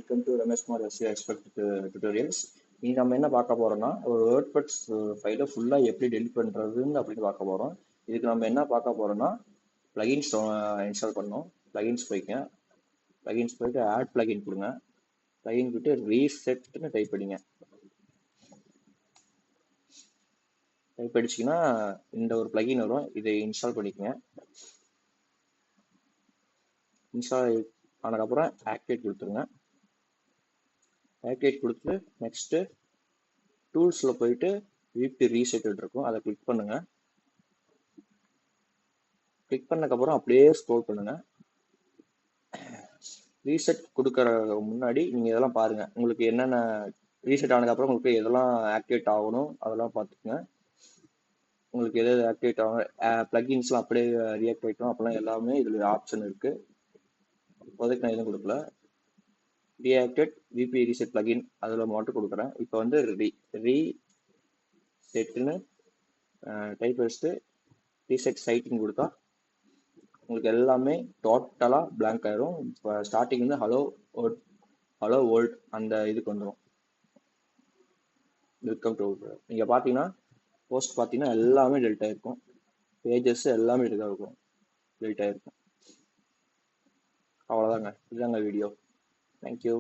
Welcome to Ramesh Kumar SA expert tutorials. இன்னைக்கு நம்ம என்ன பார்க்க போறோம்னா, ஒரு வேர்ட்பட்ஸ் ஃபைலை ஃபுல்லாக எப்படி டெலிட் பண்ணுறதுன்னு அப்படின்னு பார்க்க போகிறோம். இதுக்கு நம்ம என்ன பார்க்க போறோம்னா, பிளகின்ஸ் இன்ஸ்டால் பண்ணோம். பிளகின்ஸ் போயிட்டு ஆட் பிளகின் கொடுங்க. பிளகின் போயிட்டு ரீசெட்னு டைப் பண்ணிங்க. டைப் அடிச்சிங்கன்னா இந்த ஒரு பிளகின் வரும். இதை இன்ஸ்டால் பண்ணிக்கோங்க. இன்ஸ்டால் ஆனதுக்கப்புறம் ஆக்டிவேட் கொடுத்துருங்க. ஆக்டிவேட் கொடுத்துட்டு நெக்ஸ்ட்டு டூல்ஸில் போயிட்டு விபி ரீசெட் இருக்கும், அதை கிளிக் பண்ணுங்க. கிளிக் பண்ணதுக்கப்புறம் அப்படியே ஸ்க்ரோல் பண்ணுங்க. ரீசெட் கொடுக்கற முன்னாடி நீங்கள் இதெல்லாம் பாருங்கள். உங்களுக்கு என்னென்ன ரீசெட் ஆனதுக்கப்புறம் உங்களுக்கு எதெல்லாம் ஆக்டிவேட் ஆகணும் அதெல்லாம் பார்த்துக்குங்க. உங்களுக்கு எது ஆக்டிவேட் ஆகும், பிளகின்ஸ்லாம் அப்படியே ரீஆக்டிவேட் ஆகும், அப்போல்லாம் எல்லாமே இதில் ஆப்ஷன் இருக்குது. இப்போதைக்கு நான் எதுவும் கொடுக்கல. ரீஆக்டிவேட் விபி ரீசெட் பிளகின் அதில் மட்டும் கொடுக்குறேன். இப்போ வந்து ரீசெட்னு டைப் வச்சுட்டு ரீசெட் சைட்டிங் கொடுத்தா உங்களுக்கு எல்லாமே டோட்டலாக பிளாங்க் ஆயிரும். இப்போ ஸ்டார்டிங் வந்து ஹலோ வேர்ல்ட் அந்த இதுக்கு வந்துடும். வெல்கம் டு நீங்கள் பார்த்தீங்கன்னா போஸ்ட் பார்த்தீங்கன்னா எல்லாமே டெலிட் ஆகிருக்கும். பேஜஸ் எல்லாமே டெலிட் ஆகிருக்கும். அவ்வளோதாங்க, இதுதாங்க வீடியோ. தேங்க்யூ.